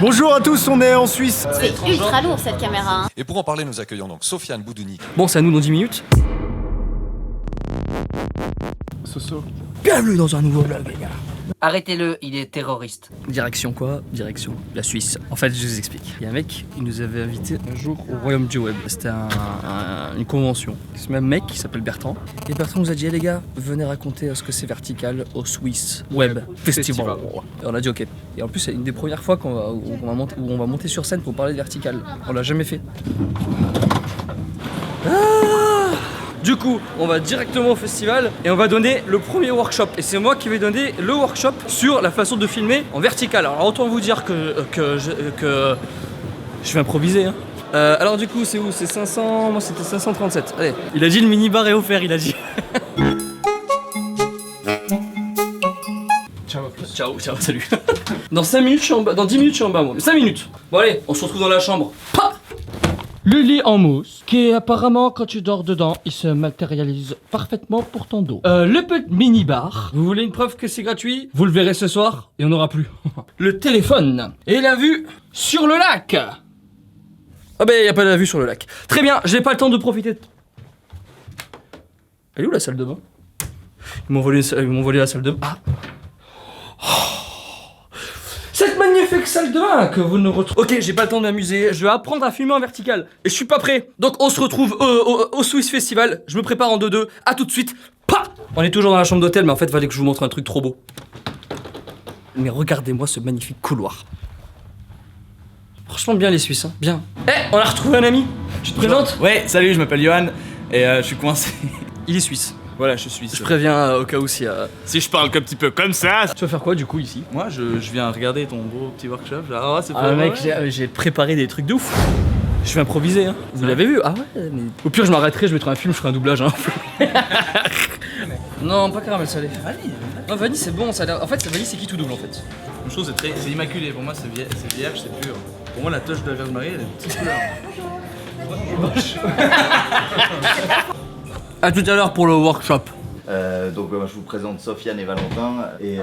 Bonjour à tous, on est en Suisse. C'est ultra lourd cette caméra. Et pour en parler, nous accueillons donc Sofiane Boudouni. Bon, c'est à nous dans 10 minutes. Soso. Bienvenue dans un nouveau vlog, les gars. Arrêtez-le, il est terroriste. Direction quoi? Direction la Suisse. En fait, je vous explique. Il y a un mec, il nous avait invité un jour au Royaume du Web. C'était une convention. Ce même mec qui s'appelle Bertrand. Et Bertrand nous a dit, hey, les gars, venez raconter ce que c'est Vertical au Swiss Web Festival. Et on a dit ok. Et en plus, c'est une des premières fois où on va monter sur scène pour parler de Vertical. On l'a jamais fait. Du coup, on va directement au festival et on va donner le premier workshop. Et c'est moi qui vais donner le workshop sur la façon de filmer en vertical. Alors autant vous dire que je vais improviser. Hein. Alors du coup, c'est où? C'est 500... Moi c'était 537. Allez, il a dit le minibar est offert, il a dit. Ciao, salut. Dans 5 minutes, je suis en bas. Dans 10 minutes, je suis en bas, moi. 5 minutes. Bon allez, on se retrouve dans la chambre. Pa! Le lit en mousse, qui est apparemment, quand tu dors dedans, il se matérialise parfaitement pour ton dos. Le petit mini-bar. Vous voulez une preuve que c'est gratuit? Vous le verrez ce soir, et on n'aura plus. Le téléphone. Et la vue sur le lac. Ah ben, il n'y a pas de la vue sur le lac. Très bien, j'ai pas le temps de profiter. Elle est où la salle de bain? Ils m'ont volé la salle de bain. Ah. Cette magnifique salle de bain que vous ne retrouvez... Ok, j'ai pas le temps de m'amuser, je vais apprendre à filmer en vertical. Et je suis pas prêt. Donc on se retrouve au Swiss Festival. Je me prépare en 2-2. À tout de suite. Pa! On est toujours dans la chambre d'hôtel, mais en fait, fallait que je vous montre un truc trop beau. Mais regardez-moi ce magnifique couloir. Franchement bien les Suisses, hein. Bien. Eh, on a retrouvé un ami. Tu te présentes? Ouais, salut, je m'appelle Johan et je suis coincé. Il est suisse. Voilà, je suis suisse. Je préviens au cas où si... Si je parle qu'un petit peu comme ça. Tu vas faire quoi du coup ici? Moi, je viens regarder ton gros petit workshop. Genre, c'est pas mec, j'ai préparé des trucs de ouf. Je vais improviser, hein. Vous l'avez vu? Ah ouais, mais... Au pire, je m'arrêterai, je mettrai un film, je ferai un doublage, hein. Non, pas caramel salé. Vanille. Non, vanille, c'est bon. Ça a l'air... En fait, vanille, c'est qui tout double en fait? Je trouve que c'est immaculé. Pour moi, c'est vierge, c'est pur. Pour moi, la touche de la Vierge Marie, elle est une petite couleur. A tout à l'heure pour le workshop. Je vous présente Sofiane et Valentin et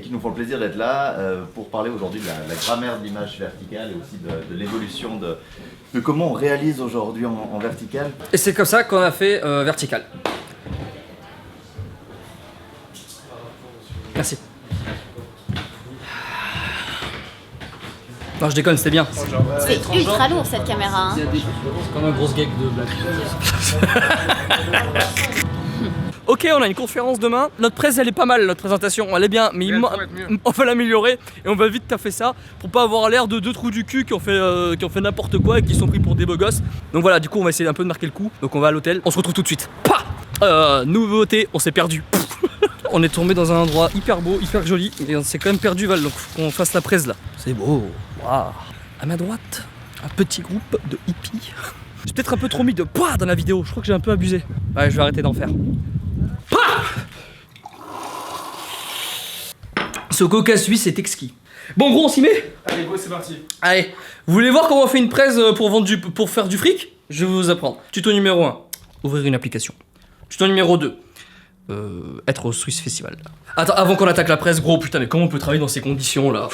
qui nous font le plaisir d'être là pour parler aujourd'hui de la grammaire de l'image verticale et aussi de l'évolution de comment on réalise aujourd'hui en vertical. Et c'est comme ça qu'on a fait vertical. Merci. Non, je déconne, c'était bien. C'est ultra lourd cette caméra. C'est comme un gros gag de blague. Ok, on a une conférence demain. Notre presse, elle est pas mal, notre présentation, elle est bien, mais on va l'améliorer et on va vite taffer ça pour pas avoir l'air de deux trous du cul qui ont fait n'importe quoi et qui sont pris pour des beaux gosses. Donc voilà, du coup, on va essayer un peu de marquer le coup. Donc on va à l'hôtel, on se retrouve tout de suite. Nouveauté, on s'est perdu. On est tombé dans un endroit hyper beau, hyper joli, et on s'est quand même perdu, Val, donc faut qu'on fasse la presse là. C'est beau. Waouh. À ma droite, un petit groupe de hippies. J'ai peut-être un peu trop mis de poids dans la vidéo, je crois que j'ai un peu abusé. Ouais, je vais arrêter d'en faire. Ce coca suisse est exquis. Bon gros, on s'y met? Allez, go, c'est parti. Allez, vous voulez voir comment on fait une presse pour faire du fric? Je vais vous apprendre. Tuto numéro 1, ouvrir une application. Tuto numéro 2, être au Swiss Festival. Attends, avant qu'on attaque la presse, gros, putain, mais comment on peut travailler dans ces conditions là?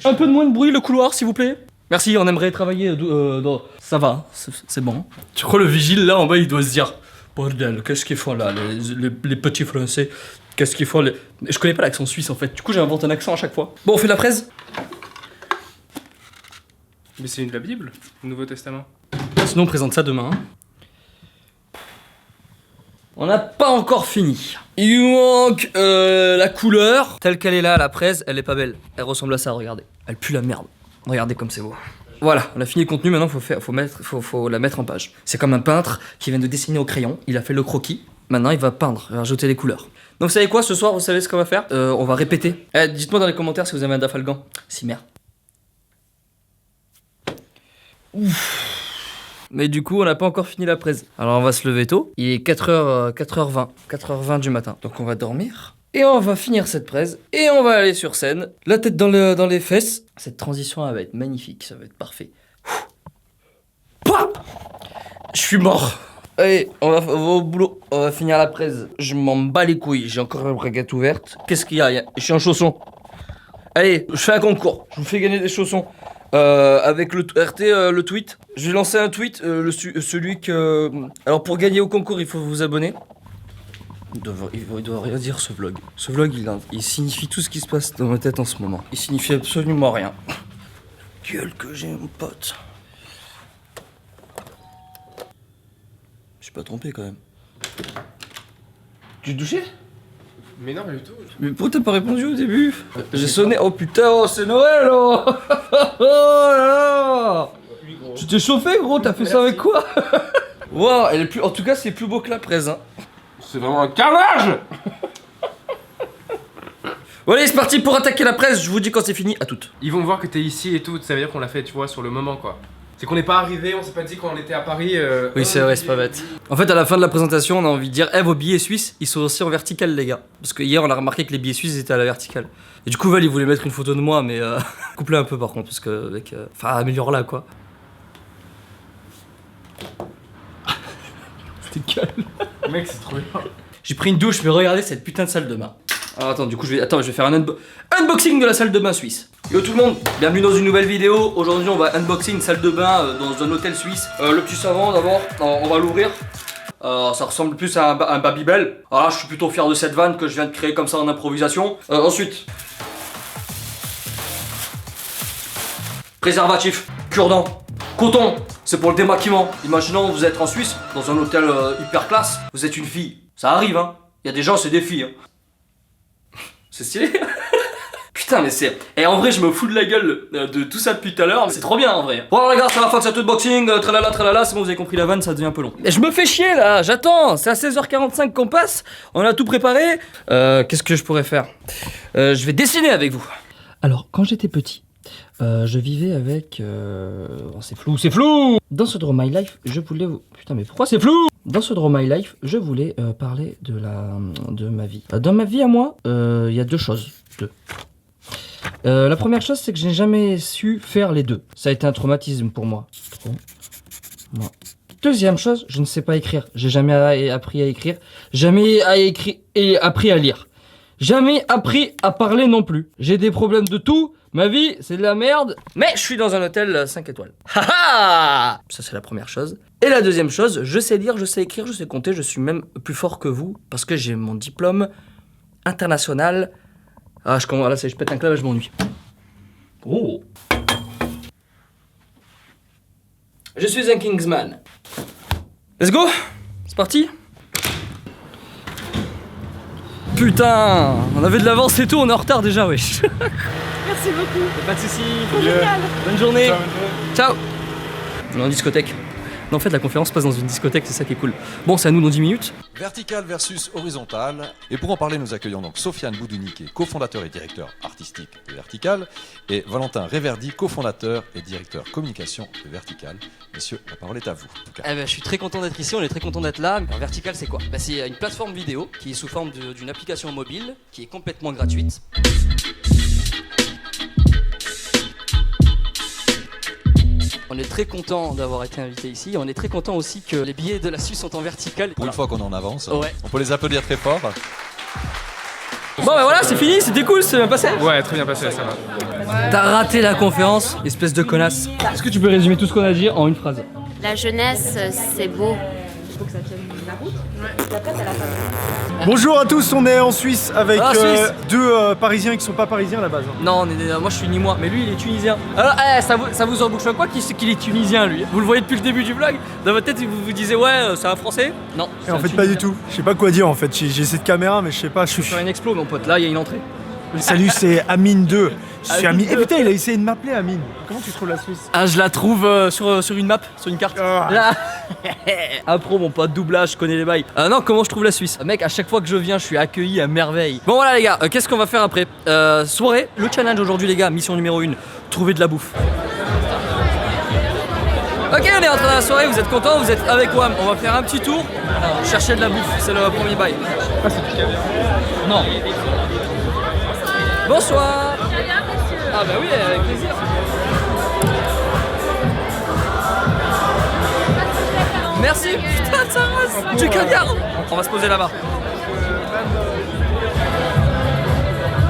Un peu de moins de bruit le couloir, s'il vous plaît. Merci, on aimerait travailler dans... Ça va, c'est bon. Tu crois le vigile là en bas, il doit se dire... Bordel, qu'est-ce qu'ils font là, les petits français? Qu'est-ce qu'ils font Je connais pas l'accent suisse en fait, du coup j'invente un accent à chaque fois. Bon, on fait de la presse? Mais c'est la Bible, le Nouveau Testament. Sinon on présente ça demain. On n'a pas encore fini. Il manque la couleur. Telle qu'elle est là, la presse, elle est pas belle. Elle ressemble à ça, regardez. Elle pue la merde. Regardez comme c'est beau. Voilà, on a fini le contenu, maintenant faut la mettre en page. C'est comme un peintre qui vient de dessiner au crayon, il a fait le croquis, maintenant il va peindre, il va rajouter les couleurs. Donc vous savez quoi, ce soir, vous savez ce qu'on va faire? On va répéter. Dites-moi dans les commentaires si vous avez un dafalgan. Si merde. Ouf. Mais du coup, on n'a pas encore fini la presse. Alors on va se lever tôt, il est 4h20 du matin. Donc on va dormir. Et on va finir cette presse, et on va aller sur scène, la tête dans les fesses. Cette transition, elle va être magnifique, ça va être parfait. Pouah, je suis mort. Allez, on va au boulot, on va finir la presse. Je m'en bats les couilles, j'ai encore la braguette ouverte. Qu'est-ce qu'il y a? Je suis en chausson. Allez, je fais un concours. Je vous fais gagner des chaussons. Avec le RT, le tweet. Je vais lancer un tweet, celui que... Alors pour gagner au concours, il faut vous abonner. Il doit rien dire ce vlog. Ce vlog, il signifie tout ce qui se passe dans ma tête en ce moment. Il signifie absolument rien. Gueule que j'ai, mon pote. Je suis pas trompé quand même. Tu te douchais? Mais non, pas du tout. Mais pourquoi t'as pas répondu au début? J'ai sonné. Oh putain, oh, c'est Noël, oh. Oh là là. Tu t'es chauffé, gros, t'as fait ça avec quoi? Wow, elle est plus. En tout cas, c'est plus beau que la presse, hein. C'est vraiment un carnage. Bon, allez, c'est parti pour attaquer la presse. Je vous dis quand c'est fini. À toutes. Ils vont voir que t'es ici et tout, ça veut dire qu'on l'a fait, tu vois, sur le moment quoi. C'est qu'on n'est pas arrivé, on s'est pas dit quand on était à Paris. Oui, c'est vrai, c'est pas bête. En fait, à la fin de la présentation, on a envie de dire, vos billets suisses, ils sont aussi en vertical, les gars. Parce que hier, on a remarqué que les billets suisses étaient à la verticale. Et du coup, Val, il voulait mettre une photo de moi, mais coupe-la un peu par contre, parce que, mec, enfin, améliore-la, quoi. C'était calme. Mec, c'est trop bien. J'ai pris une douche, mais regardez cette putain de salle de bain. Alors attends, du coup, je vais faire un unboxing de la salle de bain suisse. Yo tout le monde, bienvenue dans une nouvelle vidéo. Aujourd'hui, on va unboxer une salle de bain dans un hôtel suisse. Le petit savon d'abord, on va l'ouvrir. Ça ressemble plus à un Babybel. Alors là, je suis plutôt fier de cette vanne que je viens de créer comme ça en improvisation. Ensuite, préservatif, cure-dent, coton, c'est pour le démaquillement. Imaginons vous êtes en Suisse, dans un hôtel hyper classe, vous êtes une fille. Ça arrive, hein. Il y a des gens, c'est des filles. Hein. C'est stylé. Putain, mais c'est... Et en vrai, je me fous de la gueule de tout ça depuis tout à l'heure, mais c'est trop bien en vrai. Bon alors les gars, c'est la fin de cet unboxing, tralala, c'est bon, vous avez compris la vanne, ça devient un peu long. Et je me fais chier là, j'attends, c'est à 16h45 qu'on passe, on a tout préparé. Qu'est-ce que je pourrais faire? Je vais dessiner avec vous. Alors, quand j'étais petit, je vivais avec... Oh, c'est flou. Dans ce Draw My Life, je voulais vous... Putain, mais pourquoi c'est flou? Dans ce Draw My Life, je voulais parler de ma vie. Dans ma vie à moi, il y a deux choses. La première chose, c'est que je n'ai jamais su faire les deux. Ça a été un traumatisme pour moi. Deuxième chose, je ne sais pas écrire. J'ai jamais appris à écrire. Jamais appris à lire. Jamais appris à parler non plus. J'ai des problèmes de tout. Ma vie, c'est de la merde. Mais je suis dans un hôtel 5 étoiles. Haha! Ça, c'est la première chose. Et la deuxième chose, je sais lire, je sais écrire, je sais compter. Je suis même plus fort que vous parce que j'ai mon diplôme international. Ah, là, je pète un clavier, je m'ennuie. Oh! Je suis un Kingsman. Let's go! C'est parti! Putain! On avait de l'avance et tout, on est en retard déjà, wesh! Merci beaucoup. Pas de soucis. Génial. Bonne journée. Ciao. On est en discothèque. Non, en fait, la conférence se passe dans une discothèque, c'est ça qui est cool. Bon, c'est à nous dans 10 minutes. Vertical versus horizontal. Et pour en parler, nous accueillons donc Sofiane Boudouni, qui est cofondateur et directeur artistique de Vertical, et Valentin Réverdi, cofondateur et directeur communication de Vertical. Messieurs, la parole est à vous. En tout cas. Eh ben, je suis très content d'être ici, on est très content d'être là. Alors, Vertical, c'est quoi? C'est une plateforme vidéo qui est sous forme d'une application mobile qui est complètement gratuite. On est très content d'avoir été invité ici. On est très content aussi que les billets de la Suisse sont en vertical. Pour une fois qu'on est en avance, Ouais. on peut les applaudir très fort. Bon, ben voilà, c'est fini, c'était cool, c'est bien passé. Ouais, très bien passé, ça va. T'as raté la conférence, espèce de connasse. Est-ce que tu peux résumer tout ce qu'on a dit en une phrase? La jeunesse, c'est beau. Bonjour à tous, on est en Suisse avec Suisse. deux Parisiens qui sont pas Parisiens à la base. Hein. Non, moi je suis ni moi, mais lui il est tunisien. Alors, ça vous embouche quoi qu'il est tunisien lui? Vous le voyez depuis le début du vlog? Dans votre tête, vous vous disiez ouais, c'est un français? Non. Et en fait, pas du tout. Je sais pas quoi dire en fait. J'ai cette caméra, mais je sais pas. Je suis sur une explo, mon pote. Là, il y a une entrée. Salut, c'est Amine 2. Je suis Amine Amine. Eh putain, il a essayé de m'appeler Amine. Comment tu trouves la Suisse? Ah, je la trouve sur une map, sur une carte. Ah. Là. Impro, mon pote, doublage, je connais les bails. Non, comment je trouve la Suisse? Mec, à chaque fois que je viens, je suis accueilli à merveille. Bon, voilà, les gars, qu'est-ce qu'on va faire après? Soirée. Le challenge aujourd'hui, les gars, mission numéro 1, trouver de la bouffe. Ok, on est entré dans la soirée, vous êtes contents, vous êtes avec WAM. On va faire un petit tour, chercher de la bouffe, c'est le premier bail. Ah, c'est piqué. Non. Bonsoir. Ah bah oui, avec plaisir. Merci, putain de sa race. Du caviar. On va se poser là-bas.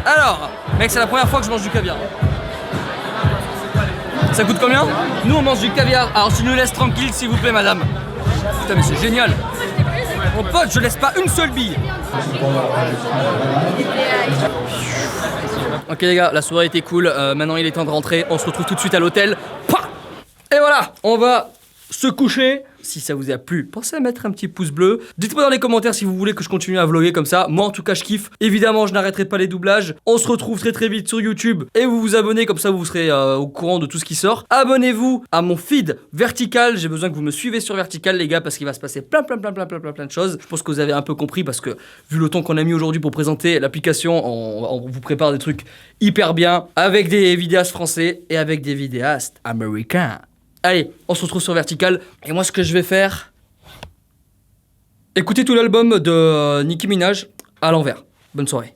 Alors, Mec, c'est la première fois que je mange du caviar. Ça coûte combien? Nous on mange du caviar, alors tu nous laisses tranquille s'il vous plaît madame. Putain mais c'est génial. Mon pote, je laisse pas une seule bille. Ok les gars, la soirée était cool, maintenant il est temps de rentrer, on se retrouve tout de suite à l'hôtel. Et voilà, on va se coucher. Si ça vous a plu, pensez à mettre un petit pouce bleu. Dites-moi dans les commentaires si vous voulez que je continue à vlogger comme ça. Moi en tout cas je kiffe. Évidemment je n'arrêterai pas les doublages. On se retrouve très vite sur YouTube. Et vous vous abonnez, comme ça vous serez au courant de tout ce qui sort. Abonnez-vous à mon feed Vertical. J'ai besoin que vous me suivez sur Vertical les gars, parce qu'il va se passer plein de choses. Je pense que vous avez un peu compris, parce que vu le temps qu'on a mis aujourd'hui pour présenter l'application, on vous prépare des trucs hyper bien, avec des vidéastes français et avec des vidéastes américains. Allez, on se retrouve sur Vertical. Et moi, ce que je vais faire... écoutez tout l'album de Nicki Minaj à l'envers. Bonne soirée.